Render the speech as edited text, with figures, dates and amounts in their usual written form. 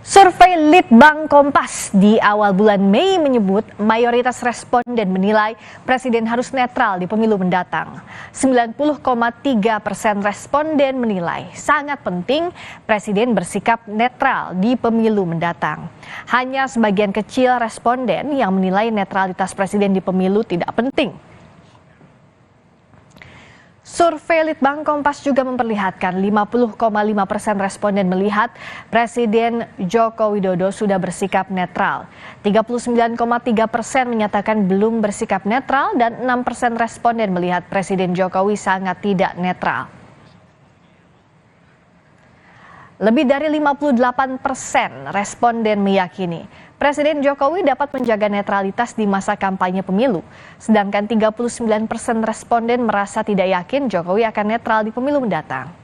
Survei Litbang Kompas di awal bulan Mei menyebut mayoritas responden menilai presiden harus netral di pemilu mendatang. 90,3% responden menilai sangat penting presiden bersikap netral di pemilu mendatang. Hanya sebagian kecil responden yang menilai netralitas presiden di pemilu tidak penting. Survei Litbang Kompas juga memperlihatkan 50,5% responden melihat Presiden Joko Widodo sudah bersikap netral. 39,3% menyatakan belum bersikap netral dan 6% responden melihat Presiden Jokowi sangat tidak netral. Lebih dari 58% responden meyakini Presiden Jokowi dapat menjaga netralitas di masa kampanye pemilu. Sedangkan 39% responden merasa tidak yakin Jokowi akan netral di pemilu mendatang.